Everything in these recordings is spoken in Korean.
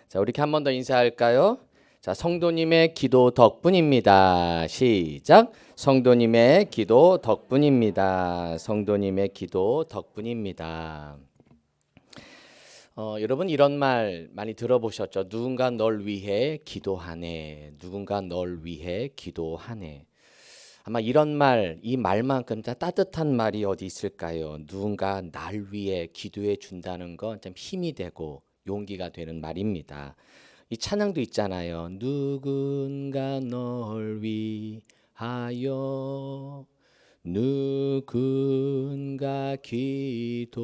자, 우리 한 번 더 인사할까요? 자, 성도님의 기도 덕분입니다. 시작. 성도님의 기도 덕분입니다. 성도님의 기도 덕분입니다. 여러분 이런 말 많이 들어보셨죠? 누군가 널 위해 기도하네. 누군가 널 위해 기도하네. 아마 이런 말, 이 말만큼 다 따뜻한 말이 어디 있을까요? 누군가 날 위해 기도해 준다는 건 참 힘이 되고 용기가 되는 말입니다. 이 찬양도 있잖아요. 누군가 널 위하여 누군가 기도하네.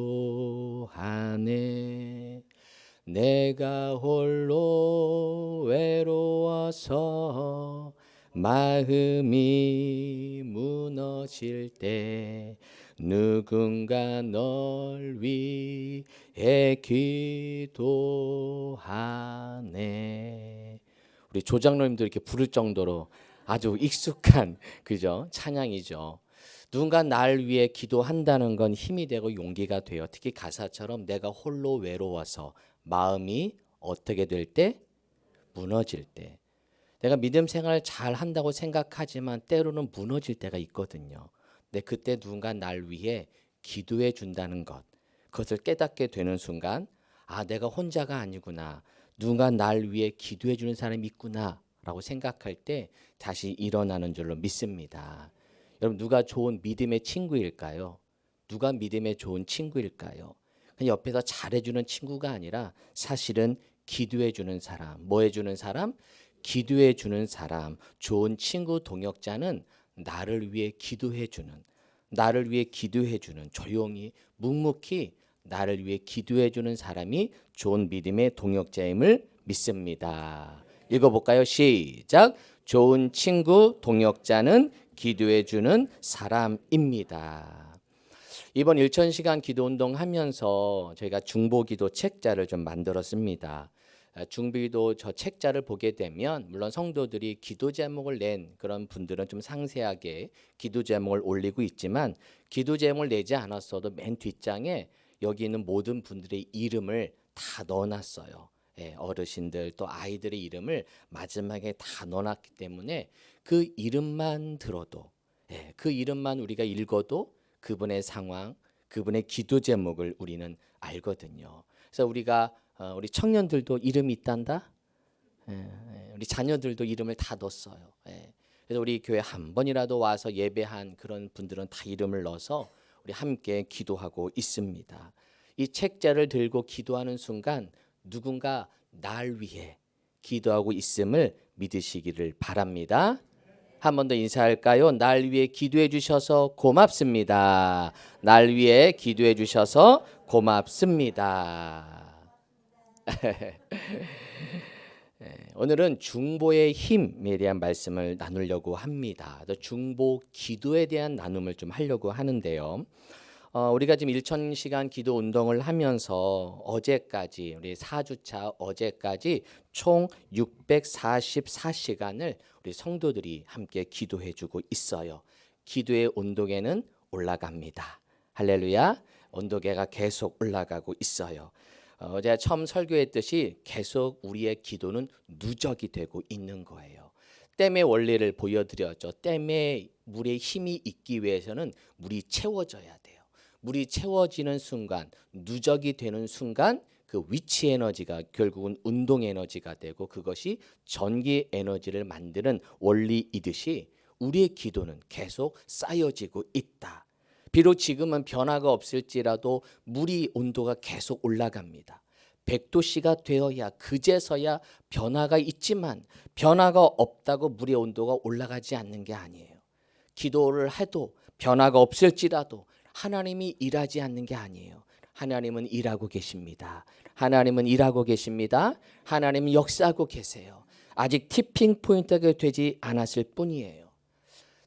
내가 홀로 외로워서 마음이 무너질 때 누군가 널 위해 기도하네. 우리 조장로님도 이렇게 부를 정도로 아주 익숙한 그죠? 찬양이죠. 누군가 날 위해 기도한다는 건 힘이 되고 용기가 돼요. 특히 가사처럼 내가 홀로 외로워서 마음이 어떻게 될 때? 무너질 때. 내가 믿음 생활 잘 한다고 생각하지만 때로는 무너질 때가 있거든요. 근데 그때 누군가 날 위해 기도해 준다는 것, 그것을 깨닫게 되는 순간, 아, 내가 혼자가 아니구나. 누군가 날 위해 기도해 주는 사람이 있구나 라고 생각할 때 다시 일어나는 줄로 믿습니다. 여러분, 누가 좋은 믿음의 친구일까요? 누가 믿음의 좋은 친구일까요? 그냥 옆에서 잘해주는 친구가 아니라 사실은 기도해 주는 사람. 뭐 해주는 사람? 기도해 주는 사람. 좋은 친구 동역자는 나를 위해 기도해 주는, 나를 위해 기도해 주는, 조용히 묵묵히 나를 위해 기도해 주는 사람이 좋은 믿음의 동역자임을 믿습니다. 읽어볼까요? 시작. 좋은 친구 동역자는 기도해 주는 사람입니다. 이번 1000시간 기도운동 하면서 저희가 중보기도 책자를 좀 만들었습니다. 중보기도 저 책자를 보게 되면 물론 성도들이 기도 제목을 낸 그런 분들은 좀 상세하게 기도 제목을 올리고 있지만 기도 제목을 내지 않았어도 맨 뒷장에 여기 있는 모든 분들의 이름을 다 넣어놨어요. 어르신들 또 아이들의 이름을 마지막에 다 넣어놨기 때문에 그 이름만 들어도 그 이름만 우리가 읽어도 그분의 상황, 그분의 기도 제목을 우리는 알거든요. 그래서 우리 청년들도 이름이 있단다. 우리 자녀들도 이름을 다 넣었어요. 그래서 우리 교회 한 번이라도 와서 예배한 그런 분들은 다 이름을 넣어서 우리 함께 기도하고 있습니다. 이 책자를 들고 기도하는 순간 누군가 날 위해 기도하고 있음을 믿으시기를 바랍니다. 한 번 더 인사할까요? 날 위해 기도해 주셔서 고맙습니다. 날 위해 기도해 주셔서 고맙습니다. 오늘은 중보의 힘에 대한 말씀을 나누려고 합니다. 중보 기도에 대한 나눔을 좀 하려고 하는데요. 우리가 지금 1000시간 기도 운동을 하면서 어제까지 우리 4주차 어제까지 총 644시간을 우리 성도들이 함께 기도해 주고 있어요. 기도의 온도계는 올라갑니다. 할렐루야. 온도계가 계속 올라가고 있어요. 제가 처음 설교했듯이 계속 우리의 기도는 누적이 되고 있는 거예요. 댐의 원리를 보여드렸죠. 댐에 물의 힘이 있기 위해서는 물이 채워져야 돼요. 물이 채워지는 순간, 누적이 되는 순간 그 위치 에너지가 결국은 운동 에너지가 되고 그것이 전기 에너지를 만드는 원리이듯이 우리의 기도는 계속 쌓여지고 있다. 비록 지금은 변화가 없을지라도 물이 온도가 계속 올라갑니다. 100도씨가 되어야 그제서야 변화가 있지만 변화가 없다고 물의 온도가 올라가지 않는 게 아니에요. 기도를 해도 변화가 없을지라도 하나님이 일하지 않는 게 아니에요. 하나님은 일하고 계십니다. 하나님은 일하고 계십니다. 하나님은 역사하고 계세요. 아직 티핑 포인트가 되지 않았을 뿐이에요.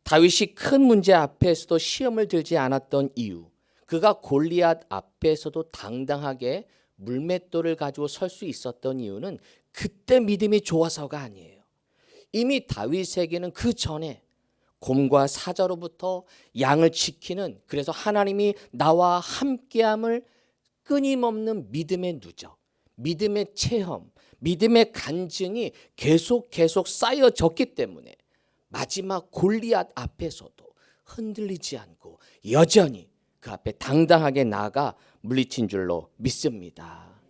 다윗이 큰 문제 앞에서도 시험을 들지 않았던 이유, 그가 골리앗 앞에서도 당당하게 물맷돌을 가지고 설 수 있었던 이유는 그때 믿음이 좋아서가 아니에요. 이미 다윗에게는 그 전에 곰과 사자로부터 양을 지키는, 그래서 하나님이 나와 함께함을 끊임없는 믿음의 누적, 믿음의 체험, 믿음의 간증이 계속 쌓여졌기 때문에 마지막 골리앗 앞에서도 흔들리지 않고 여전히 그 앞에 당당하게 나아가 물리친 줄로 믿습니다.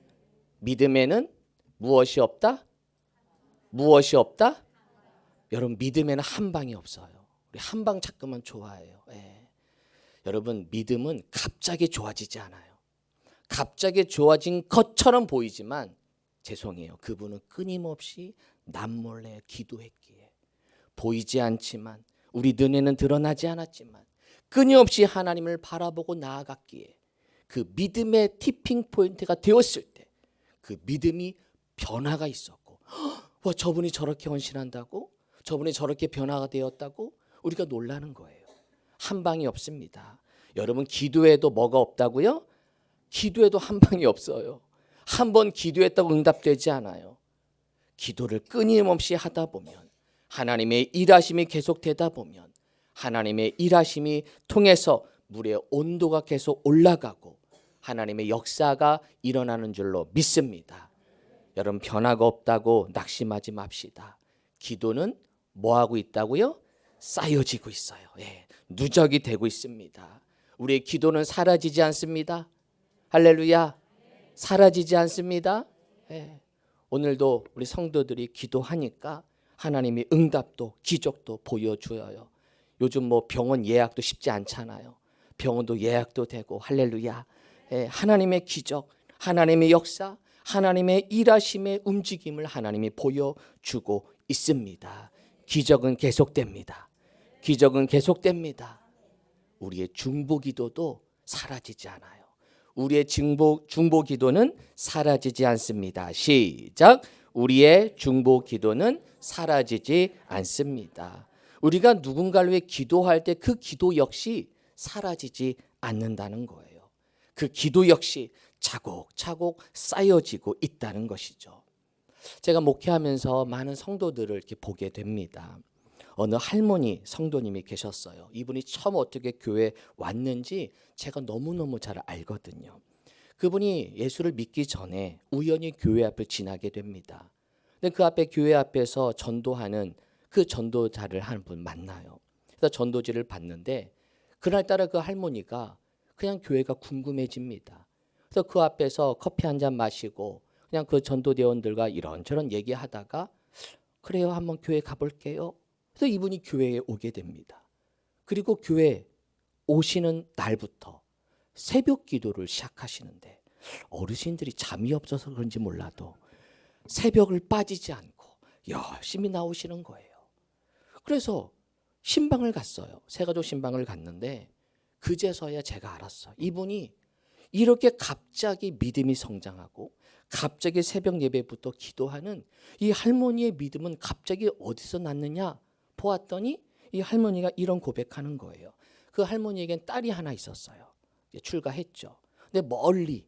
믿음에는 무엇이 없다? 무엇이 없다? 여러분, 믿음에는 한 방이 없어요. 우리 한 방 자꾸만 좋아해요. 여러분, 믿음은 갑자기 좋아지지 않아요. 갑자기 좋아진 것처럼 보이지만 죄송해요. 그분은 끊임없이 남몰래 기도했기에 보이지 않지만 우리 눈에는 드러나지 않았지만 끊임없이 하나님을 바라보고 나아갔기에 그 믿음의 티핑 포인트가 되었을 때 그 믿음이 변화가 있었고, 와, 저분이 저렇게 헌신한다고? 저분이 저렇게 변화가 되었다고? 우리가 놀라는 거예요. 한 방이 없습니다. 여러분, 기도에도 뭐가 없다고요? 기도에도 한 방이 없어요. 한 번 기도했다고 응답되지 않아요. 기도를 끊임없이 하다 보면, 하나님의 일하심이 계속되다 보면, 하나님의 일하심이 통해서 물의 온도가 계속 올라가고 하나님의 역사가 일어나는 줄로 믿습니다. 여러분, 변화가 없다고 낙심하지 맙시다. 기도는 뭐하고 있다고요? 쌓여지고 있어요. 누적이 되고 있습니다. 우리의 기도는 사라지지 않습니다. 할렐루야. 사라지지 않습니다. 오늘도 우리 성도들이 기도하니까 하나님이 응답도 기적도 보여줘요. 요즘 뭐 병원 예약도 쉽지 않잖아요. 병원도 예약도 되고, 할렐루야. 하나님의 기적, 하나님의 역사, 하나님의 일하심의 움직임을 하나님이 보여주고 있습니다. 기적은 계속됩니다. 기적은 계속됩니다. 우리의 중보 기도도 사라지지 않아요. 우리의 중보 기도는 사라지지 않습니다. 시작. 우리의 중보 기도는 사라지지 않습니다. 우리가 누군가를 위해 기도할 때 그 기도 역시 사라지지 않는다는 거예요. 그 기도 역시 차곡차곡 쌓여지고 있다는 것이죠. 제가 목회하면서 많은 성도들을 이렇게 보게 됩니다. 어느 할머니 성도님이 계셨어요. 이분이 처음 어떻게 교회에 왔는지 제가 너무너무 잘 알거든요. 그분이 예수를 믿기 전에 우연히 교회 앞을 지나게 됩니다. 근데 그 앞에 교회 앞에서 전도하는 그 전도자를 한 분 만나요. 그래서 전도지를 봤는데 그날따라 그 할머니가 그냥 교회가 궁금해집니다. 그래서 그 앞에서 커피 한 잔 마시고 그냥 그 전도대원들과 이런저런 얘기하다가 그래요, 한번 교회 가볼게요. 그래서 이분이 교회에 오게 됩니다. 그리고 교회 오시는 날부터 새벽 기도를 시작하시는데 어르신들이 잠이 없어서 그런지 몰라도 새벽을 빠지지 않고 열심히 나오시는 거예요. 그래서 신방을 갔어요. 새가족 신방을 갔는데 그제서야 제가 알았어요. 이분이 이렇게 갑자기 믿음이 성장하고 갑자기 새벽 예배부터 기도하는 이 할머니의 믿음은 갑자기 어디서 났느냐 보았더니 이 할머니가 이런 고백하는 거예요. 그 할머니에겐 딸이 하나 있었어요. 출가했죠. 근데 멀리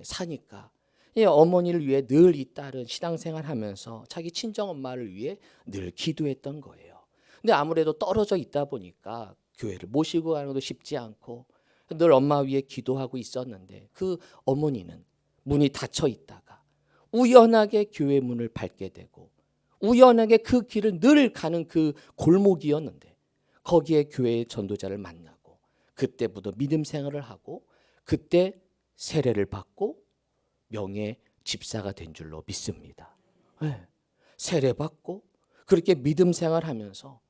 사니까 어머니를 위해 늘 이 딸은 신앙생활하면서 자기 친정엄마를 위해 늘 기도했던 거예요. 근데 아무래도 떨어져 있다 보니까 교회를 모시고 가는 것도 쉽지 않고 늘 엄마 위해 기도하고 있었는데 그 어머니는 문이 닫혀 있다가 우연하게 교회 문을 밟게 되고 우연하게 그 길을 늘 가는 그 골목이었는데 거기에 교회의 전도자를 만나고 그때부터 믿음 생활을 하고 그때 세례를 받고 명예 집사가 된 줄로 믿습니다. 세례 받고 그렇게 믿음 생활하면서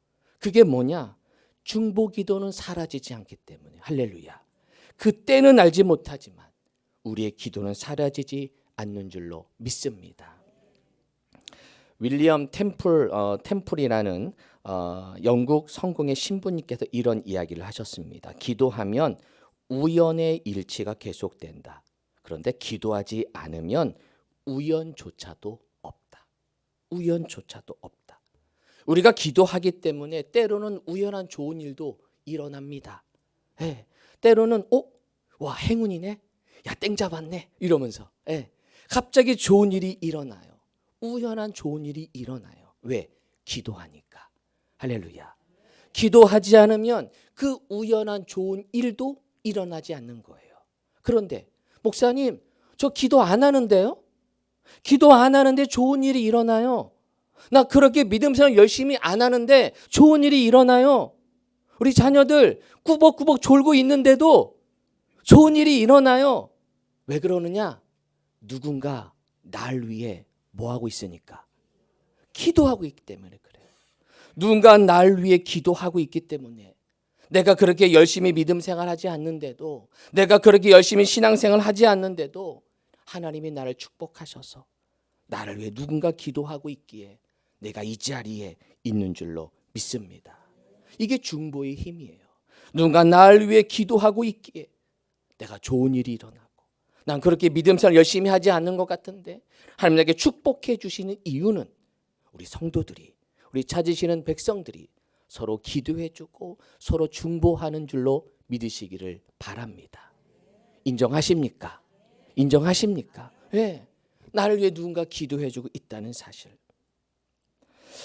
그게 뭐냐? 중보 기도는 사라지지 않기 때문에 할렐루야. 그때는 알지 못하지만 우리의 기도는 사라지지 않는 줄로 믿습니다. 윌리엄 템플이라는 영국 성공의 신부님께서 이런 이야기를 하셨습니다. 기도하면 우연의 일치가 계속된다. 그런데 기도하지 않으면 우연조차도 없다. 우연조차도 없다. 우리가 기도하기 때문에 때로는 우연한 좋은 일도 일어납니다. 때로는 와 행운이네. 야 땡 잡았네. 이러면서 갑자기 좋은 일이 일어나요. 우연한 좋은 일이 일어나요. 왜? 기도하니까. 할렐루야. 기도하지 않으면 그 우연한 좋은 일도 일어나지 않는 거예요. 그런데 목사님 저 기도 안 하는데요? 기도 안 하는데 좋은 일이 일어나요. 나 그렇게 믿음 생활 열심히 안 하는데 좋은 일이 일어나요. 우리 자녀들 꾸벅꾸벅 졸고 있는데도 좋은 일이 일어나요. 왜 그러느냐? 누군가 날 위해 뭐 하고 있으니까? 기도하고 있기 때문에 그래요. 누군가 날 위해 기도하고 있기 때문에. 내가 그렇게 열심히 믿음 생활하지 않는데도, 내가 그렇게 열심히 신앙생활 하지 않는데도 하나님이 나를 축복하셔서 나를 위해 누군가 기도하고 있기에 내가 이 자리에 있는 줄로 믿습니다. 이게 중보의 힘이에요. 누군가 나를 위해 기도하고 있기에 내가 좋은 일이 일어나고, 난 그렇게 믿음생활 열심히 하지 않는 것 같은데 하나님 나에게 축복해 주시는 이유는 우리 성도들이, 우리 찾으시는 백성들이 서로 기도해 주고 서로 중보하는 줄로 믿으시기를 바랍니다. 인정하십니까? 인정하십니까? 네. 나를 위해 누군가 기도해 주고 있다는 사실.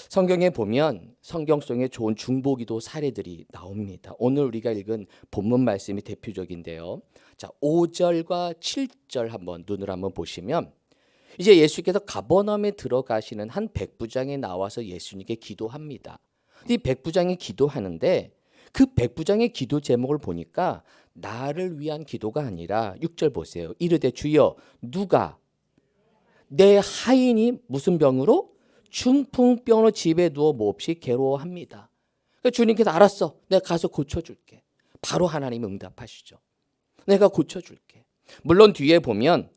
성경에 보면 성경 속에 좋은 중보기도 사례들이 나옵니다. 오늘 우리가 읽은 본문 말씀이 대표적인데요. 자, 5절과 7절 한번 눈으로 한번 보시면, 이제 예수께서 가버나움에 들어가시는 한 백부장이 나와서 예수님께 기도합니다. 이 백부장이 기도하는데 그 백부장의 기도 제목을 보니까 나를 위한 기도가 아니라 6절 보세요. 이르되 주여 누가 내 하인이 무슨 병으로? 중풍병으로 집에 누워 몹시 괴로워합니다. 그러니까 주님께서 알았어. 내가 가서 고쳐줄게. 바로 하나님이 응답하시죠. 내가 고쳐줄게. 물론 뒤에 보면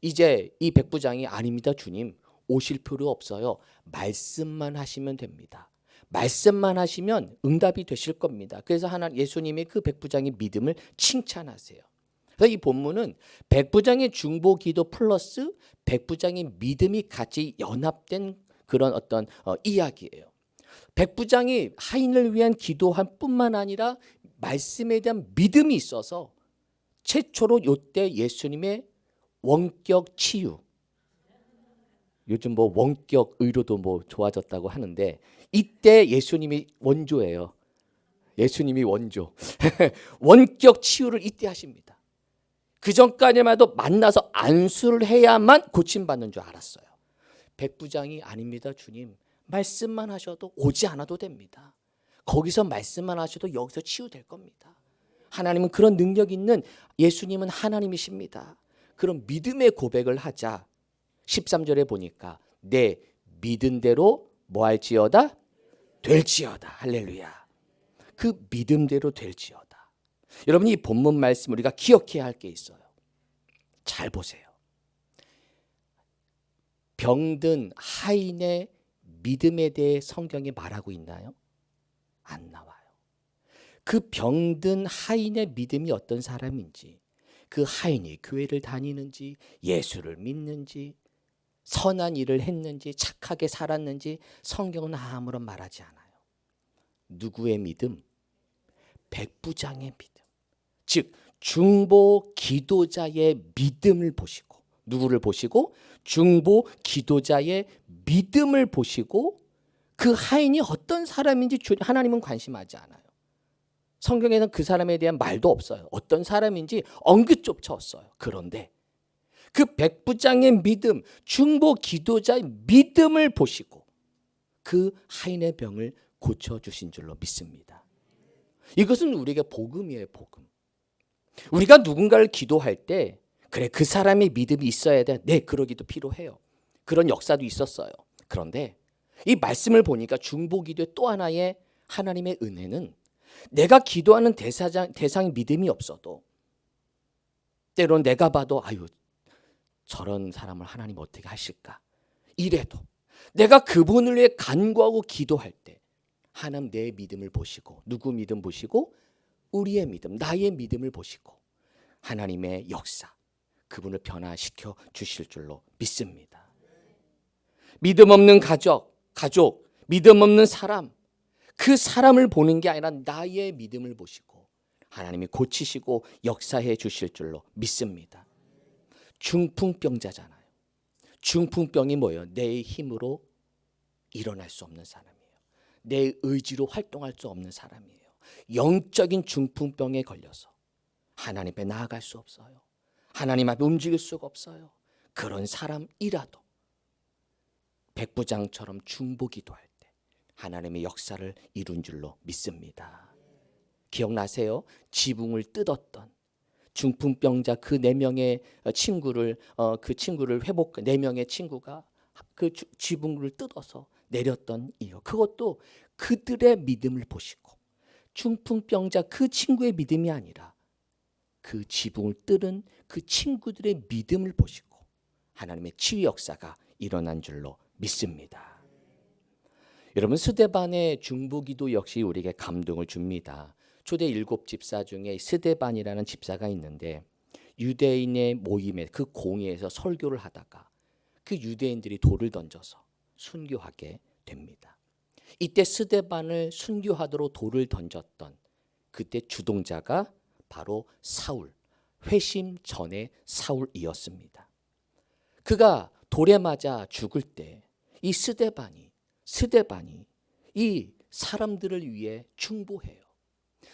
이제 이 백부장이 아닙니다. 주님 오실 필요 없어요. 말씀만 하시면 됩니다. 말씀만 하시면 응답이 되실 겁니다. 그래서 예수님이 그 백부장의 믿음을 칭찬하세요. 그래서 이 본문은 백부장의 중보 기도 플러스 백부장의 믿음이 같이 연합된 그런 어떤 이야기예요. 백부장이 하인을 위한 기도할 뿐만 아니라 말씀에 대한 믿음이 있어서 최초로 이때 예수님의 원격 치유, 요즘 뭐 원격 의료도 뭐 좋아졌다고 하는데 이때 예수님이 원조예요. 예수님이 원조. 원격 치유를 이때 하십니다. 그 전까지만 해도 만나서 안수를 해야만 고침받는 줄 알았어요. 백부장이 아닙니다. 주님 말씀만 하셔도 오지 않아도 됩니다. 거기서 말씀만 하셔도 여기서 치유될 겁니다. 하나님은 그런 능력 있는, 예수님은 하나님이십니다. 그런 믿음의 고백을 하자 13절에 보니까 내 믿은 대로 뭐 할지어다? 될지어다. 할렐루야. 그 믿음대로 될지어다. 여러분 이 본문 말씀 우리가 기억해야 할 게 있어요. 잘 보세요. 병든 하인의 믿음에 대해 성경에 말하고 있나요? 안 나와요. 그 병든 하인의 믿음이 어떤 사람인지, 그 하인이 교회를 다니는지, 예수를 믿는지, 선한 일을 했는지, 착하게 살았는지 성경은 아무런 말하지 않아요. 누구의 믿음? 백부장의 믿음. 즉 중보 기도자의 믿음을 보시고, 누구를 보시고? 중보 기도자의 믿음을 보시고 그 하인이 어떤 사람인지 하나님은 관심하지 않아요. 성경에는 그 사람에 대한 말도 없어요. 어떤 사람인지 언급조차 없어요. 그런데 그 백부장의 믿음, 중보 기도자의 믿음을 보시고 그 하인의 병을 고쳐주신 줄로 믿습니다. 이것은 우리에게 복음이에요. 복음. 우리가 누군가를 기도할 때 그래 그 사람의 믿음이 있어야 돼. 네, 그러기도 필요해요. 그런 역사도 있었어요. 그런데 이 말씀을 보니까 중보기도의 또 하나의 하나님의 은혜는 내가 기도하는 대상이 믿음이 없어도 때로는 내가 봐도 아유 저런 사람을 하나님 어떻게 하실까? 이래도 내가 그분을 위해 간구하고 기도할 때 하나님 내 믿음을 보시고, 누구 믿음 보시고? 우리의 믿음, 나의 믿음을 보시고 하나님의 역사, 그분을 변화시켜 주실 줄로 믿습니다. 믿음 없는 가족, 믿음 없는 사람, 그 사람을 보는 게 아니라 나의 믿음을 보시고 하나님이 고치시고 역사해 주실 줄로 믿습니다. 중풍병자잖아요. 중풍병이 뭐예요? 내 힘으로 일어날 수 없는 사람이에요. 내 의지로 활동할 수 없는 사람이에요. 영적인 중풍병에 걸려서 하나님 앞에 나아갈 수 없어요. 하나님 앞에 움직일 수가 없어요. 그런 사람이라도 백부장처럼 중보기도할 때 하나님의 역사를 이룬 줄로 믿습니다. 기억나세요? 지붕을 뜯었던 중풍병자 그 4명의 친구를 회복 4명의 친구가 그 지붕을 뜯어서 내렸던 이유, 그것도 그들의 믿음을 보시고 중풍병자 그 친구의 믿음이 아니라 그 지붕을 뜯은 그 친구들의 믿음을 보시고 하나님의 치유 역사가 일어난 줄로 믿습니다. 여러분, 스데반의 중보기도 역시 우리에게 감동을 줍니다. 초대 7 집사 중에 스데반이라는 집사가 있는데 유대인의 모임에 그 공회에서 설교를 하다가 그 유대인들이 돌을 던져서 순교하게 됩니다. 이때 스데반을 순교하도록 돌을 던졌던 그때 주동자가 바로 사울, 회심 전의 사울이었습니다. 그가 돌에 맞아 죽을 때 이 스데반이 이 사람들을 위해 중보해요.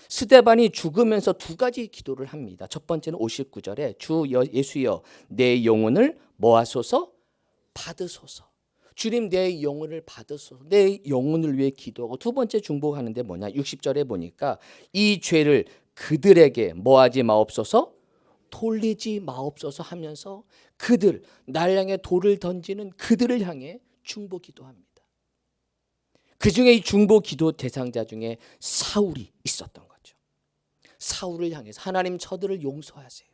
스데반이 죽으면서 2가지 기도를 합니다. 첫 번째는 59절에 주 예수여 내 영혼을 모아소서 받으소서. 주님 내 영혼을 받으소서. 내 영혼을 위해 기도하고, 두 번째 중보하는데 뭐냐? 60절에 보니까 이 죄를 그들에게 뭐하지 마옵소서, 돌리지 마옵소서 하면서 그들, 날 향해 돌을 던지는 그들을 향해 중보 기도합니다. 그 중에 이 중보 기도 대상자 중에 사울이 있었던 거죠. 사울을 향해서 하나님 저들을 용서하세요.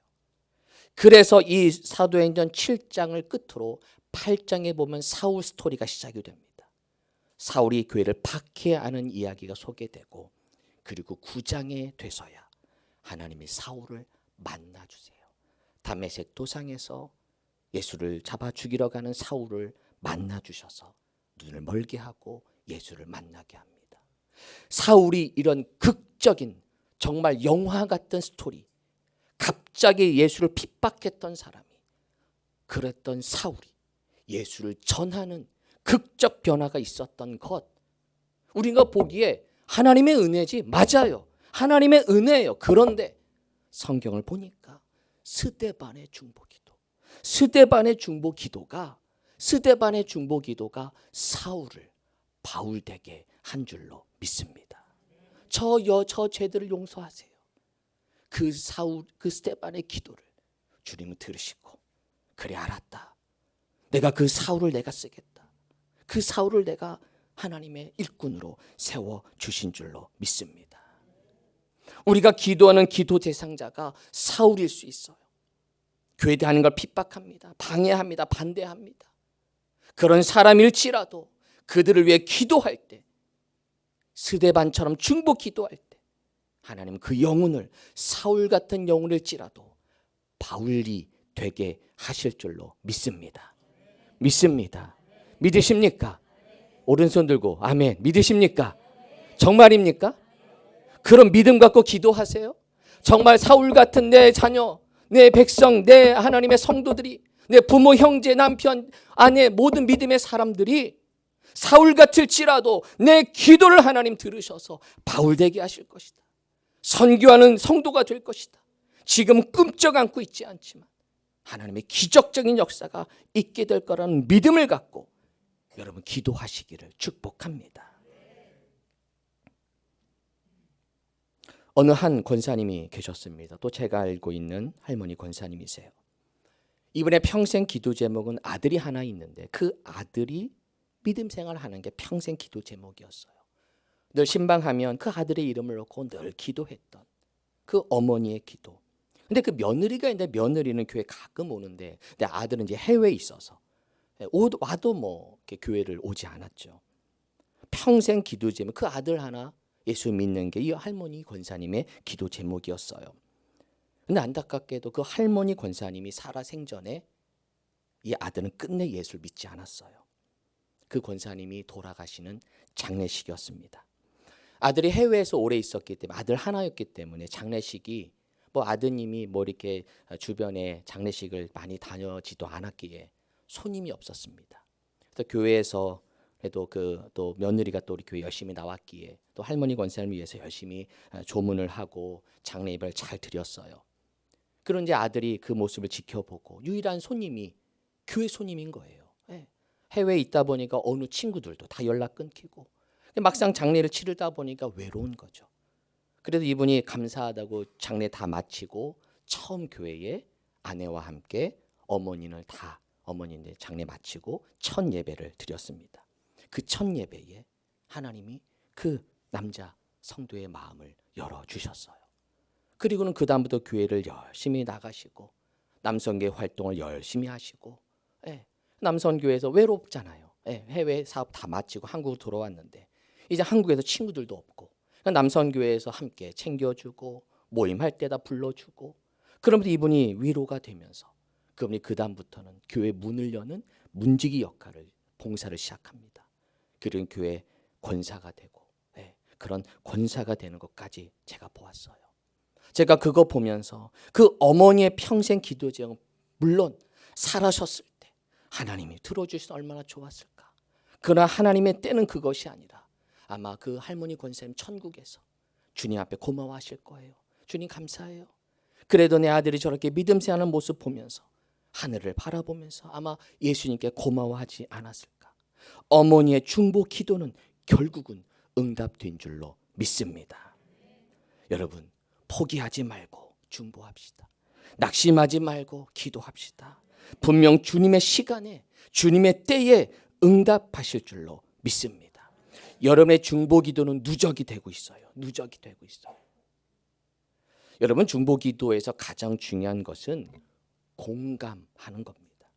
그래서 이 사도행전 7장을 끝으로 8장에 보면 사울 스토리가 시작이 됩니다. 사울이 교회를 박해하는 이야기가 소개되고, 그리고 9장에 돼서야 하나님이 사울을 만나주세요. 다메섹 도상에서 예수를 잡아 죽이러 가는 사울을 만나주셔서 눈을 멀게 하고 예수를 만나게 합니다. 사울이 이런 극적인 정말 영화 같은 스토리, 갑자기 예수를 핍박했던 사람이, 그랬던 사울이 예수를 전하는 극적 변화가 있었던 것, 우리가 보기에 하나님의 은혜지, 맞아요. 하나님의 은혜예요. 그런데 성경을 보니까 스데반의 중보기도가 사울을 바울되게 한 줄로 믿습니다. 저 죄들을 용서하세요. 그 스데반의 기도를 주님은 들으시고, 그래 알았다. 내가 그 사울을 내가 쓰겠다. 그 사울을 내가 하나님의 일꾼으로 세워 주신 줄로 믿습니다. 우리가 기도하는 기도 대상자가 사울일 수 있어요. 교회 다니는 걸 핍박합니다. 방해합니다. 반대합니다. 그런 사람일지라도 그들을 위해 기도할 때, 스데반처럼 중보 기도할 때 하나님 그 영혼을, 사울 같은 영혼일지라도 바울이 되게 하실 줄로 믿습니다. 믿으십니까? 오른손 들고 아멘. 믿으십니까? 정말입니까? 그런 믿음 갖고 기도하세요. 정말 사울 같은 내 자녀, 내 백성, 내 하나님의 성도들이, 내 부모, 형제, 남편, 아내, 모든 믿음의 사람들이 사울 같을지라도 내 기도를 하나님 들으셔서 바울 되게 하실 것이다. 선교하는 성도가 될 것이다. 지금 꿈쩍 안고 있지 않지만 하나님의 기적적인 역사가 있게 될 거라는 믿음을 갖고 여러분 기도하시기를 축복합니다. 어느 한 권사님이 계셨습니다. 또 제가 알고 있는 할머니 권사님이세요. 이분의 평생 기도 제목은 아들이 하나 있는데 그 아들이 믿음 생활하는 게 평생 기도 제목이었어요. 늘 신방하면 그 아들의 이름을 놓고 늘 기도했던 그 어머니의 기도. 근데 그 며느리가 있는데 며느리는 교회 가끔 오는데, 근데 아들은 이제 해외에 있어서 와도 뭐 교회를 오지 않았죠. 평생 기도 제목, 그 아들 하나 예수 믿는 게 이 할머니 권사님의 기도 제목이었어요. 근데 안타깝게도 그 할머니 권사님이 살아 생전에 이 아들은 끝내 예수를 믿지 않았어요. 그 권사님이 돌아가시는 장례식이었습니다. 아들이 해외에서 오래 있었기 때문에, 아들 하나였기 때문에 장례식이 뭐 아드님이 뭐 이렇게 주변에 장례식을 많이 다녀지도 않았기에 손님이 없었습니다. 그래서 교회에서 그래도 또 며느리가 또 우리 교회 열심히 나왔기에 또 할머니 권사님을 위해서 열심히 조문을 하고 장례 예배를 잘 드렸어요. 그런 이제 아들이 그 모습을 지켜보고 유일한 손님이 교회 손님인 거예요. 예. 해외에 있다 보니까 어느 친구들도 다 연락 끊기고 막상 장례를 치르다 보니까 외로운 거죠. 그래도 이분이 감사하다고 장례 다 마치고 처음 교회에 아내와 함께 어머니들 장례 마치고 첫 예배를 드렸습니다. 그 첫 예배에 하나님이 그 남자 성도의 마음을 열어주셨어요. 그리고는 그 다음부터 교회를 열심히 나가시고 남선교회 활동을 열심히 하시고, 예, 남선교회에서 외롭잖아요. 예, 해외 사업 다 마치고 한국으로 돌아왔는데 이제 한국에서 친구들도 없고, 남선교회에서 함께 챙겨주고 모임할 때다 불러주고, 그러면서 이분이 위로가 되면서 그분이 그 다음부터는 교회 문을 여는 문지기 역할을, 봉사를 시작합니다. 그리고 교회 권사가 되고, 예, 그런 권사가 되는 것까지 제가 보았어요. 제가 그거 보면서 그 어머니의 평생 기도 제목, 물론 살아셨을 때 하나님이 들어주시면 얼마나 좋았을까. 그러나 하나님의 때는 그것이 아니라 아마 그 할머니 권사님 천국에서 주님 앞에 고마워하실 거예요. 주님 감사해요. 그래도 내 아들이 저렇게 믿음 생활하는 모습 보면서 하늘을 바라보면서 아마 예수님께 고마워하지 않았을까. 어머니의 중보 기도는 결국은 응답된 줄로 믿습니다. 여러분, 포기하지 말고 중보합시다. 낙심하지 말고 기도합시다. 분명 주님의 시간에, 주님의 때에 응답하실 줄로 믿습니다. 여러분의 중보 기도는 누적이 되고 있어요. 누적이 되고 있어요. 여러분, 중보 기도에서 가장 중요한 것은 공감하는 겁니다.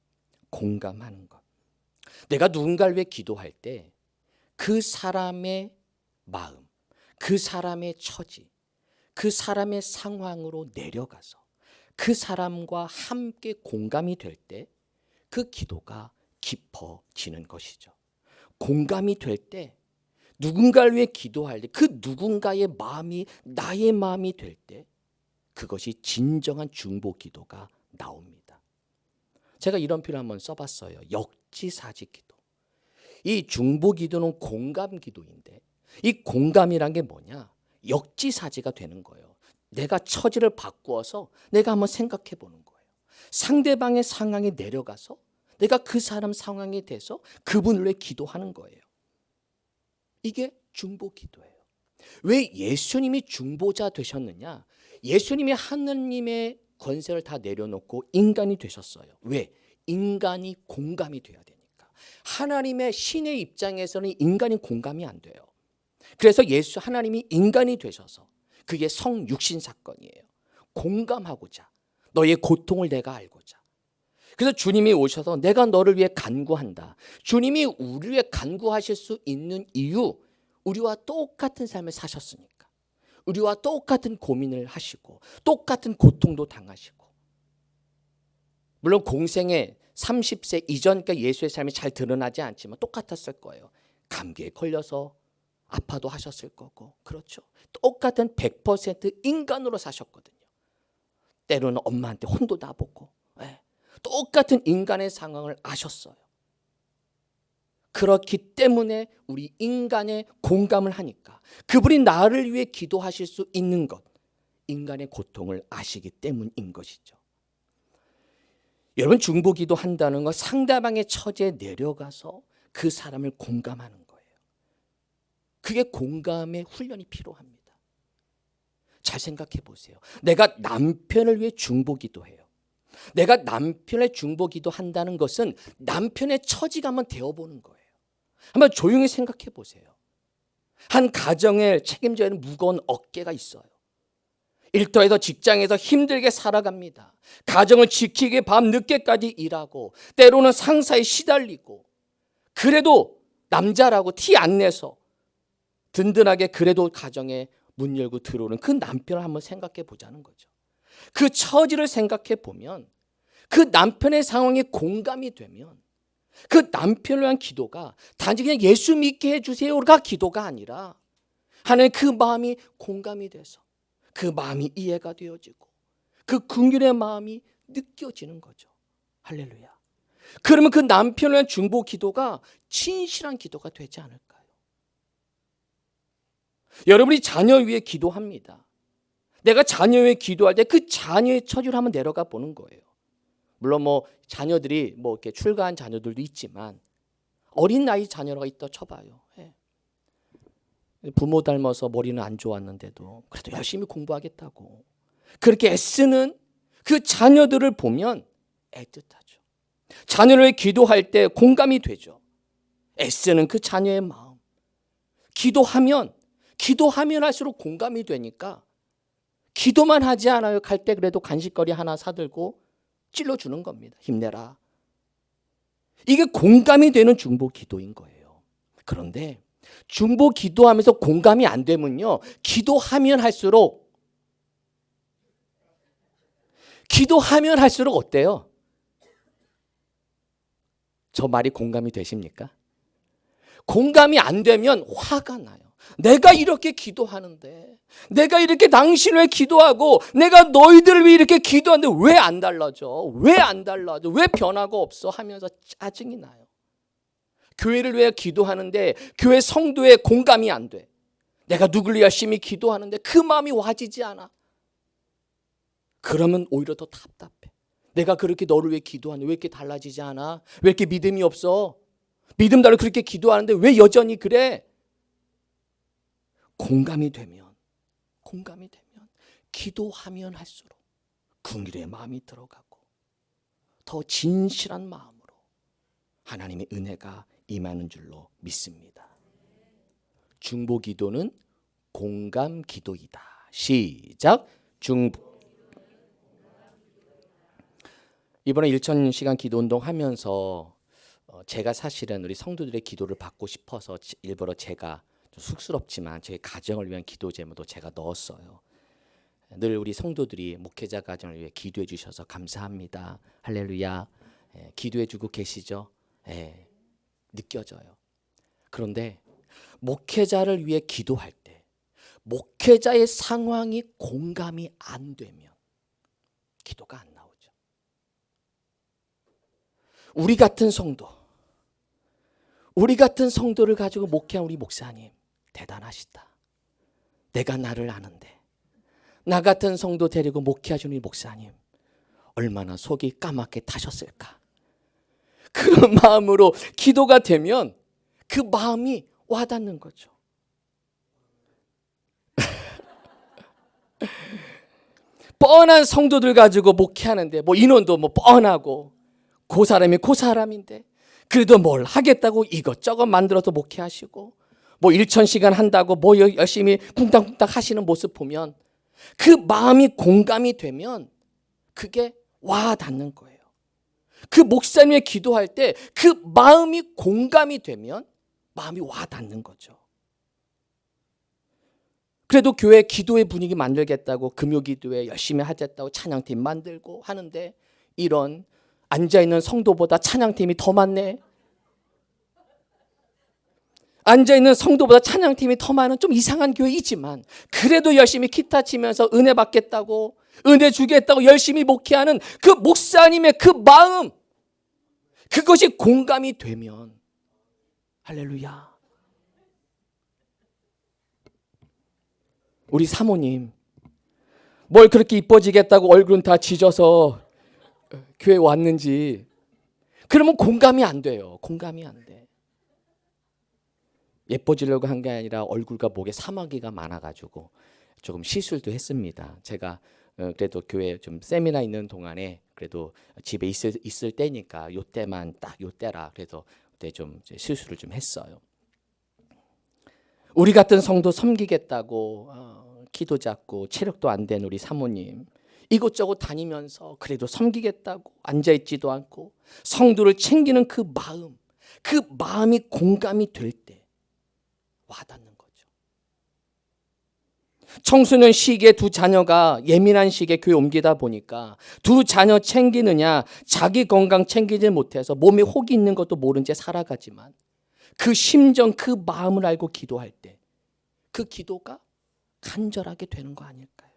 공감하는 것. 내가 누군가를 위해 기도할 때 그 사람의 마음, 그 사람의 처지, 그 사람의 상황으로 내려가서 그 사람과 함께 공감이 될 때 그 기도가 깊어지는 것이죠. 공감이 될 때, 누군가를 위해 기도할 때 그 누군가의 마음이 나의 마음이 될 때 그것이 진정한 중보 기도가 나옵니다. 제가 이런 표현을 한번 써봤어요. 역지사지 기도. 이 중보 기도는 공감 기도인데, 이 공감이란 게 뭐냐? 역지사지가 되는 거예요. 내가 처지를 바꾸어서 내가 한번 생각해 보는 거예요. 상대방의 상황에 내려가서 내가 그 사람 상황에 대해서 그분을 위해 기도하는 거예요. 이게 중보 기도예요. 왜 예수님이 중보자 되셨느냐? 예수님이 하느님의 권세를 다 내려놓고 인간이 되셨어요. 왜? 인간이 공감이 돼야 되니까. 하나님의 신의 입장에서는 인간이 공감이 안 돼요. 그래서 하나님이 인간이 되셔서, 그게 성육신 사건이에요. 공감하고자, 너의 고통을 내가 알고자. 그래서 주님이 오셔서 내가 너를 위해 간구한다. 주님이 우리 위해 간구하실 수 있는 이유, 우리와 똑같은 삶을 사셨으니까. 우리와 똑같은 고민을 하시고 똑같은 고통도 당하시고, 물론 공생에 30세 이전까지 예수의 삶이 잘 드러나지 않지만 똑같았을 거예요. 감기에 걸려서 아파도 하셨을 거고, 그렇죠. 똑같은 100% 인간으로 사셨거든요. 때로는 엄마한테 혼도 나보고, 예. 똑같은 인간의 상황을 아셨어요. 그렇기 때문에 우리 인간의 공감을 하니까 그분이 나를 위해 기도하실 수 있는 것, 인간의 고통을 아시기 때문인 것이죠. 여러분, 중보 기도한다는 건 상대방의 처지에 내려가서 그 사람을 공감하는 거예요. 그게 공감의 훈련이 필요합니다. 잘 생각해 보세요. 내가 남편을 위해 중보 기도해요. 내가 남편의 중보 기도한다는 것은 남편의 처지가 한번 되어보는 거예요. 한번 조용히 생각해 보세요. 한 가정을 책임져야 하는 무거운 어깨가 있어요. 일터에서, 직장에서 힘들게 살아갑니다. 가정을 지키기 위해 밤 늦게까지 일하고, 때로는 상사에 시달리고, 그래도 남자라고 티 안 내서 든든하게 그래도 가정에 문 열고 들어오는 그 남편을 한번 생각해 보자는 거죠. 그 처지를 생각해 보면, 그 남편의 상황에 공감이 되면, 그 남편을 위한 기도가 단지 그냥 예수 믿게 해주세요가 기도가 아니라 하나님 그 마음이 공감이 돼서 그 마음이 이해가 되어지고 그 긍휼의 마음이 느껴지는 거죠. 할렐루야. 그러면 그 남편을 위한 중보 기도가 진실한 기도가 되지 않을까요? 여러분이 자녀 위해 기도합니다. 내가 자녀 위해 기도할 때 그 자녀의 처지를 한번 내려가 보는 거예요. 물론 뭐 자녀들이 뭐 이렇게 출가한 자녀들도 있지만 어린 나이 자녀가 있다 쳐봐요. 예. 부모 닮아서 머리는 안 좋았는데도 그래도 열심히 공부하겠다고 그렇게 애쓰는 그 자녀들을 보면 애틋하죠. 자녀를 기도할 때 공감이 되죠. 애쓰는 그 자녀의 마음. 기도하면 할수록 공감이 되니까 기도만 하지 않아요. 갈 때 그래도 간식거리 하나 사들고 찔러주는 겁니다. 힘내라. 이게 공감이 되는 중보 기도인 거예요. 그런데 중보 기도하면서 공감이 안 되면요, 기도하면 할수록 어때요? 저 말이 공감이 되십니까? 공감이 안 되면 화가 나요. 내가 이렇게 기도하는데, 내가 이렇게 당신을 기도하고, 내가 너희들을 위해 이렇게 기도하는데 왜 안 달라져? 왜 안 달라져? 왜 변화가 없어? 하면서 짜증이 나요. 교회를 위해 기도하는데 교회 성도의 공감이 안 돼. 내가 누구를 열심히 기도하는데 그 마음이 와지지 않아. 그러면 오히려 더 답답해. 내가 그렇게 너를 위해 기도하는데 왜 이렇게 달라지지 않아? 왜 이렇게 믿음이 없어? 믿음 달라고 그렇게 기도하는데 왜 여전히 그래? 공감이 되면 기도하면 할수록 긍휼의 마음이 들어가고 더 진실한 마음으로 하나님의 은혜가 임하는 줄로 믿습니다. 중보 기도는 공감 기도이다. 시작. 이번에 1000시간 기도운동 하면서 제가 사실은 우리 성도들의 기도를 받고 싶어서 일부러 제가 좀 쑥스럽지만 제 가정을 위한 기도 제목도 제가 넣었어요. 늘 우리 성도들이 목회자 가정을 위해 기도해 주셔서 감사합니다. 할렐루야. 기도해 주고 계시죠? 느껴져요. 그런데 목회자를 위해 기도할 때 목회자의 상황이 공감이 안 되면 기도가 안 나오죠. 우리 같은 성도를 가지고 목회한 우리 목사님 대단하시다. 내가 나를 아는데 나 같은 성도 데리고 목회하신 우리 목사님 얼마나 속이 까맣게 타셨을까. 그런 마음으로 기도가 되면 그 마음이 와닿는 거죠. 뻔한 성도들 가지고 목회하는데 뭐 인원도 뭐 뻔하고 그 사람인데 그래도 뭘 하겠다고 이것저것 만들어서 목회하시고 뭐 1000시간 한다고 뭐 열심히 쿵땅쿵땅 하시는 모습 보면 그 마음이 공감이 되면 그게 와 닿는 거예요. 그 목사님의 기도할 때 그 마음이 공감이 되면 마음이 와 닿는 거죠. 그래도 교회 기도의 분위기 만들겠다고 금요기도회 열심히 하겠다고 찬양팀 만들고 하는데 이런 앉아있는 성도보다 찬양팀이 더 많네. 앉아있는 성도보다 찬양팀이 더 많은 좀 이상한 교회이지만 그래도 열심히 기타 치면서 은혜 받겠다고 은혜 주겠다고 열심히 목회하는 그 목사님의 그 마음, 그것이 공감이 되면 할렐루야. 우리 사모님 뭘 그렇게 이뻐지겠다고 얼굴은 다 지져서 교회 왔는지 그러면 공감이 안 돼요. 공감이 안 돼. 예뻐지려고 한 게 아니라 얼굴과 목에 사마귀가 많아가지고 조금 실수도 했습니다. 제가 그래도 교회 좀 세미나 있는 동안에 그래도 집에 있을 때니까 요때만 딱 요때라 그래서 그때 좀 실수를 좀 했어요. 우리 같은 성도 섬기겠다고 기도 잡고 체력도 안 된 우리 사모님 이곳저곳 다니면서 그래도 섬기겠다고 앉아있지도 않고 성도를 챙기는 그 마음이 공감이 될 때 와닿는 거죠. 청소년 시기에 두 자녀가 예민한 시기에 교회 옮기다 보니까 두 자녀 챙기느냐 자기 건강 챙기지 못해서 몸에 혹이 있는 것도 모른 채 살아가지만 그 심정 그 마음을 알고 기도할 때 그 기도가 간절하게 되는 거 아닐까요?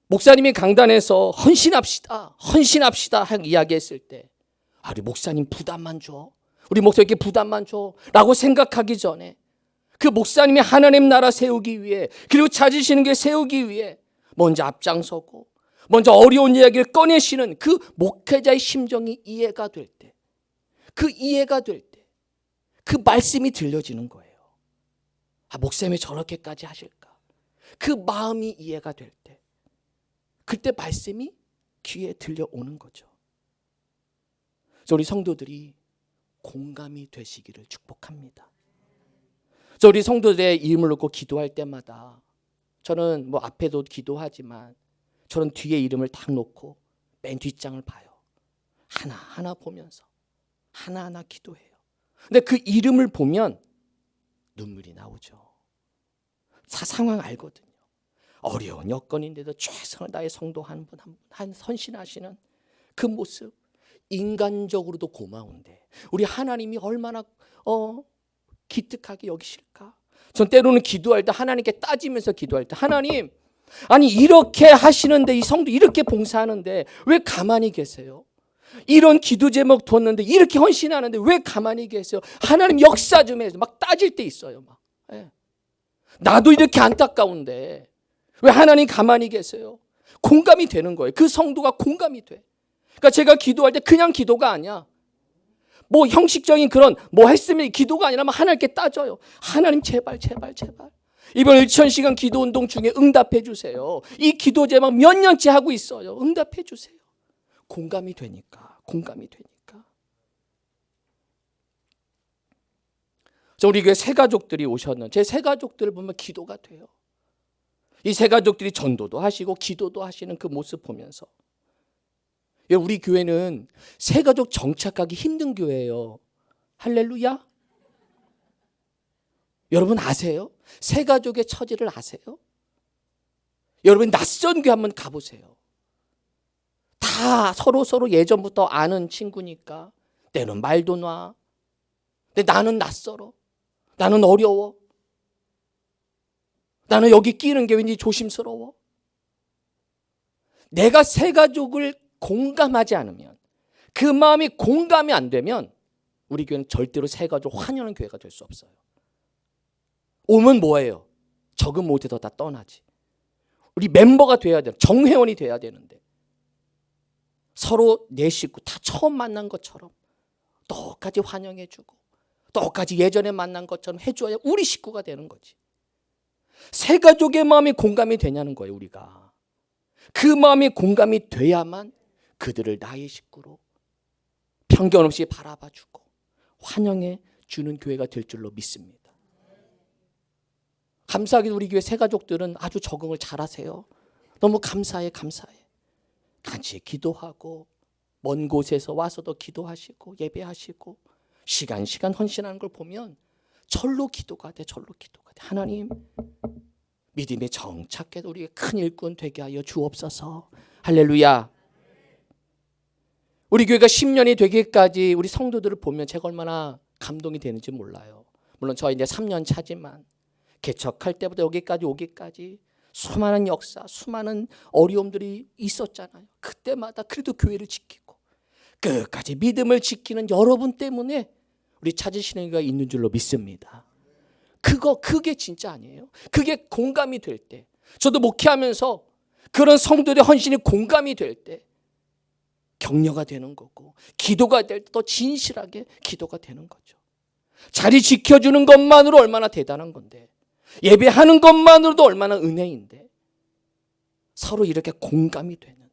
목사님이 강단에서 헌신합시다 이야기했을 때 우리 목사님 부담만 줘. 우리 목사님께 부담만 줘 라고 생각하기 전에 그 목사님이 하나님 나라 세우기 위해 그리고 찾으시는 게 세우기 위해 먼저 앞장서고 먼저 어려운 이야기를 꺼내시는 그 목회자의 심정이 이해가 될 때, 그 이해가 될 때, 그 말씀이 들려지는 거예요. 아, 목사님이 저렇게까지 하실까? 그 마음이 이해가 될 때, 그때 말씀이 귀에 들려오는 거죠. 그래서 우리 성도들이 공감이 되시기를 축복합니다. 그래서 우리 성도들의 이름을 놓고 기도할 때마다 저는 뭐 앞에도 기도하지만 저는 뒤에 이름을 딱 놓고 맨 뒷장을 봐요. 하나하나 보면서 하나하나 기도해요. 근데 그 이름을 보면 눈물이 나오죠. 상황 알거든요. 어려운 여건인데도 최선을 다해 성도 한 분 한 선신하시는 그 모습, 인간적으로도 고마운데 우리 하나님이 얼마나 기특하게 여기실까? 전 때로는 기도할 때 하나님께 따지면서 기도할 때, 하나님, 아니 이렇게 하시는데, 이 성도 이렇게 봉사하는데 왜 가만히 계세요? 이런 기도 제목 뒀는데 이렇게 헌신하는데 왜 가만히 계세요? 하나님 역사 좀 해서 막 따질 때 있어요. 막. 예. 나도 이렇게 안타까운데 왜 하나님 가만히 계세요? 공감이 되는 거예요. 그 성도가 공감이 돼. 그러니까 제가 기도할 때 그냥 기도가 아니야. 뭐 형식적인 그런 뭐 했으면 기도가 아니라 하나님께 따져요. 하나님 제발 제발 제발 이번 1000시간 기도 운동 중에 응답해 주세요. 이 기도 제목 몇 년째 하고 있어요. 응답해 주세요. 공감이 되니까. 저 우리 교회 새 가족들이 오셨는, 제 새 가족들을 보면 기도가 돼요. 이 새 가족들이 전도도 하시고 기도도 하시는 그 모습 보면서, 우리 교회는 새 가족 정착하기 힘든 교회예요. 할렐루야. 여러분 아세요? 새 가족의 처지를 아세요? 여러분 낯선 교회 한번 가보세요. 다 서로 예전부터 아는 친구니까 때는 말도 놔. 근데 나는 낯설어. 나는 어려워. 나는 여기 끼는 게 왠지 조심스러워. 내가 새 가족을 공감하지 않으면, 그 마음이 공감이 안 되면 우리 교회는 절대로 새 가족 환영하는 교회가 될 수 없어요. 오면 뭐예요? 적응 못해서 다 떠나지. 우리 멤버가 돼야 돼요. 정회원이 돼야 되는데 서로 내 식구 다 처음 만난 것처럼 똑같이 환영해주고 똑같이 예전에 만난 것처럼 해줘야 우리 식구가 되는 거지. 새 가족의 마음이 공감이 되냐는 거예요. 우리가 그 마음이 공감이 돼야만 그들을 나의 식구로 편견 없이 바라봐주고 환영해 주는 교회가 될 줄로 믿습니다. 감사하게도 우리 교회 새 가족들은 아주 적응을 잘하세요. 너무 감사해. 같이 기도하고 먼 곳에서 와서도 기도하시고 예배하시고 시간 헌신하는 걸 보면 절로 기도가 돼. 하나님, 믿음의 정착해도 우리가 큰 일꾼 되게 하여 주옵소서. 할렐루야. 우리 교회가 10년이 되기까지 우리 성도들을 보면 제가 얼마나 감동이 되는지 몰라요. 물론 저희 이제 3년 차지만 개척할 때부터 여기까지 오기까지 수많은 역사, 수많은 어려움들이 있었잖아요. 그때마다 그래도 교회를 지키고 끝까지 믿음을 지키는 여러분 때문에 우리 찾으시는 이가 있는 줄로 믿습니다. 그게 진짜 아니에요. 그게 공감이 될 때, 저도 목회하면서 그런 성도들의 헌신이 공감이 될 때 격려가 되는 거고, 기도가 될 때 더 진실하게 기도가 되는 거죠. 자리 지켜주는 것만으로 얼마나 대단한 건데, 예배하는 것만으로도 얼마나 은혜인데, 서로 이렇게 공감이 되는,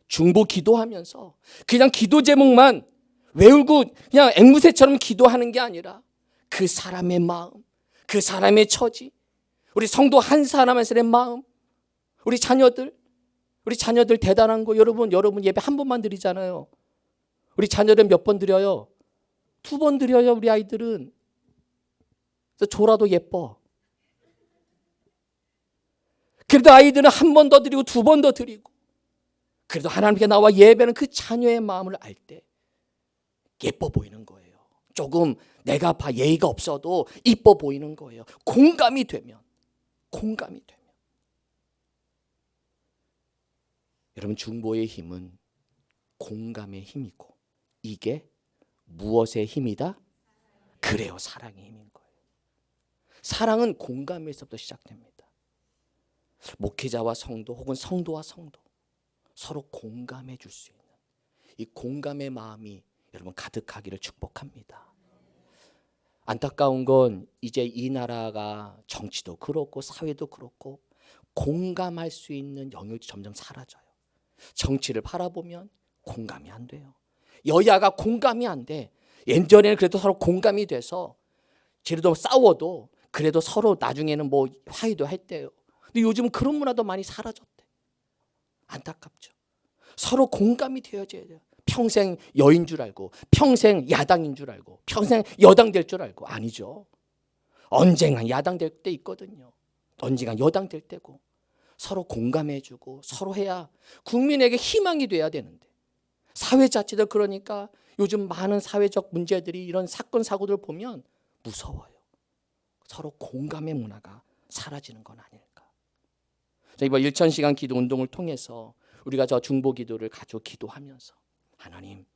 중보 기도하면서 그냥 기도 제목만 외우고 그냥 앵무새처럼 기도하는 게 아니라 그 사람의 마음, 그 사람의 처지, 우리 성도 한 사람 한 사람의 마음, 우리 자녀들 대단한 거. 여러분 예배 한 번만 드리잖아요. 우리 자녀들은 몇 번 드려요? 2번 드려요. 우리 아이들은. 그래서 졸아도 예뻐. 그래도 아이들은 한 번 더 드리고 2번 더 드리고, 그래도 하나님께 나와 예배는 그 자녀의 마음을 알 때 예뻐 보이는 거예요. 조금 내가 예의가 없어도 이뻐 보이는 거예요. 공감이 되면. 여러분, 중보의 힘은 공감의 힘이고, 이게 무엇의 힘이다? 그래요, 사랑의 힘인 거예요. 사랑은 공감에서부터 시작됩니다. 목회자와 성도 혹은 성도와 성도, 서로 공감해 줄 수 있는 이 공감의 마음이 여러분 가득하기를 축복합니다. 안타까운 건 이제 이 나라가 정치도 그렇고 사회도 그렇고 공감할 수 있는 영역이 점점 사라져요. 정치를 바라보면 공감이 안 돼요. 여야가 공감이 안 돼. 예전에는 그래도 서로 공감이 돼서 쟤네도 싸워도 그래도 서로 나중에는 뭐 화해도 했대요. 근데 요즘은 그런 문화도 많이 사라졌대. 안타깝죠. 서로 공감이 되어져야 돼요. 평생 여인 줄 알고 평생 야당인 줄 알고 평생 여당 될 줄 알고 아니죠. 언젠간 야당 될 때 있거든요. 언젠간 여당 될 때고 서로 공감해주고 서로 해야 국민에게 희망이 돼야 되는데 사회 자체도 그러니까 요즘 많은 사회적 문제들이 이런 사건 사고들 보면 무서워요. 서로 공감의 문화가 사라지는 건 아닐까. 이번 1000시간 기도 운동을 통해서 우리가 저 중보 기도를 가지고 기도하면서 하나님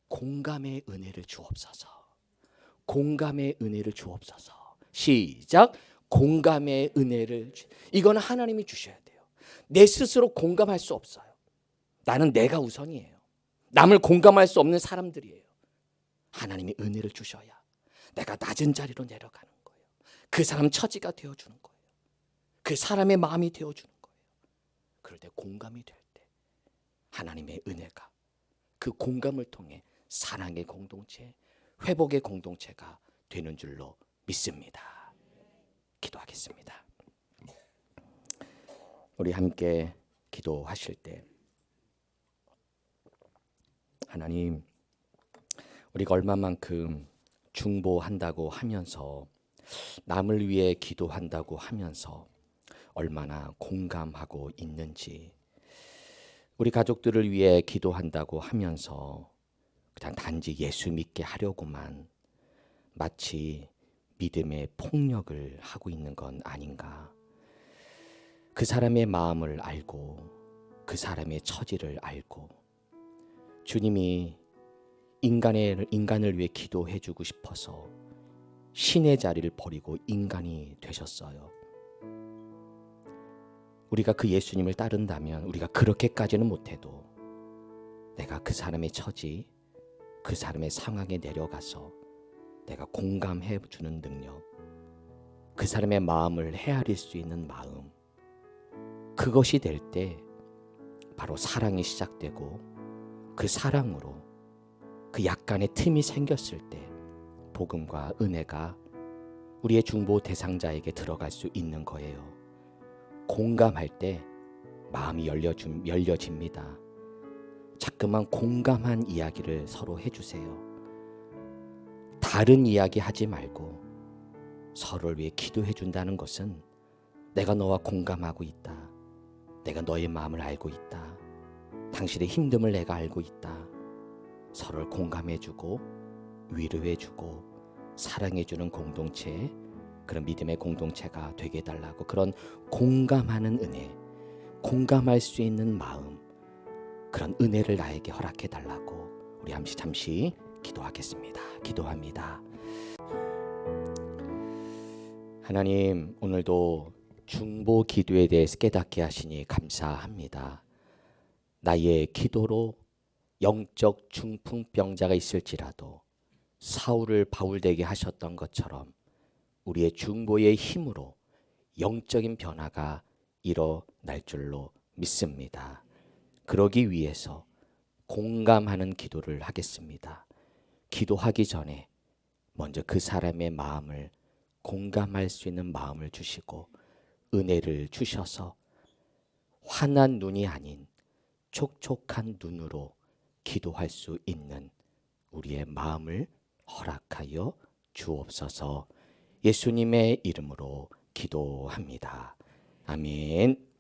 공감의 은혜를 주옵소서. 공감의 은혜를 주옵소서. 시작. 공감의 은혜를 이거는 하나님이 주셔야 돼요. 내 스스로 공감할 수 없어요. 나는 내가 우선이에요. 남을 공감할 수 없는 사람들이에요. 하나님이 은혜를 주셔야 내가 낮은 자리로 내려가는 거예요. 그 사람 처지가 되어주는 거예요. 그 사람의 마음이 되어주는 거예요. 그럴 때 공감이 될 때 하나님의 은혜가 그 공감을 통해 사랑의 공동체, 회복의 공동체가 되는 줄로 믿습니다. 기도하겠습니다. 우리 함께 기도하실 때 하나님, 우리가 얼마만큼 중보한다고 하면서 남을 위해 기도한다고 하면서 얼마나 공감하고 있는지, 우리 가족들을 위해 기도한다고 하면서 그냥 단지 예수 믿게 하려고만 마치 믿음의 폭력을 하고 있는 건 아닌가. 그 사람의 마음을 알고 그 사람의 처지를 알고 주님이 인간을 위해 기도해 주고 싶어서 신의 자리를 버리고 인간이 되셨어요. 우리가 그 예수님을 따른다면 우리가 그렇게까지는 못해도 내가 그 사람의 처지, 그 사람의 상황에 내려가서 내가 공감해 주는 능력, 그 사람의 마음을 헤아릴 수 있는 마음, 그것이 될 때 바로 사랑이 시작되고 그 사랑으로 그 약간의 틈이 생겼을 때 복음과 은혜가 우리의 중보 대상자에게 들어갈 수 있는 거예요. 공감할 때 마음이 열려집니다. 자꾸만 공감한 이야기를 서로 해주세요. 다른 이야기 하지 말고 서로를 위해 기도해 준다는 것은 내가 너와 공감하고 있다. 내가 너의 마음을 알고 있다. 당신의 힘듦을 내가 알고 있다. 서로를 공감해주고 위로해주고 사랑해주는 공동체, 그런 믿음의 공동체가 되게 해달라고, 그런 공감하는 은혜, 공감할 수 있는 마음, 그런 은혜를 나에게 허락해달라고 우리 잠시 기도하겠습니다. 기도합니다. 하나님, 오늘도 중보 기도에 대해서 깨닫게 하시니 감사합니다. 나의 기도로 영적 중풍병자가 있을지라도 사울을 바울되게 하셨던 것처럼 우리의 중보의 힘으로 영적인 변화가 일어날 줄로 믿습니다. 그러기 위해서 공감하는 기도를 하겠습니다. 기도하기 전에 먼저 그 사람의 마음을 공감할 수 있는 마음을 주시고 은혜를 주셔서 환한 눈이 아닌 촉촉한 눈으로 기도할 수 있는 우리의 마음을 허락하여 주옵소서. 예수님의 이름으로 기도합니다. 아멘.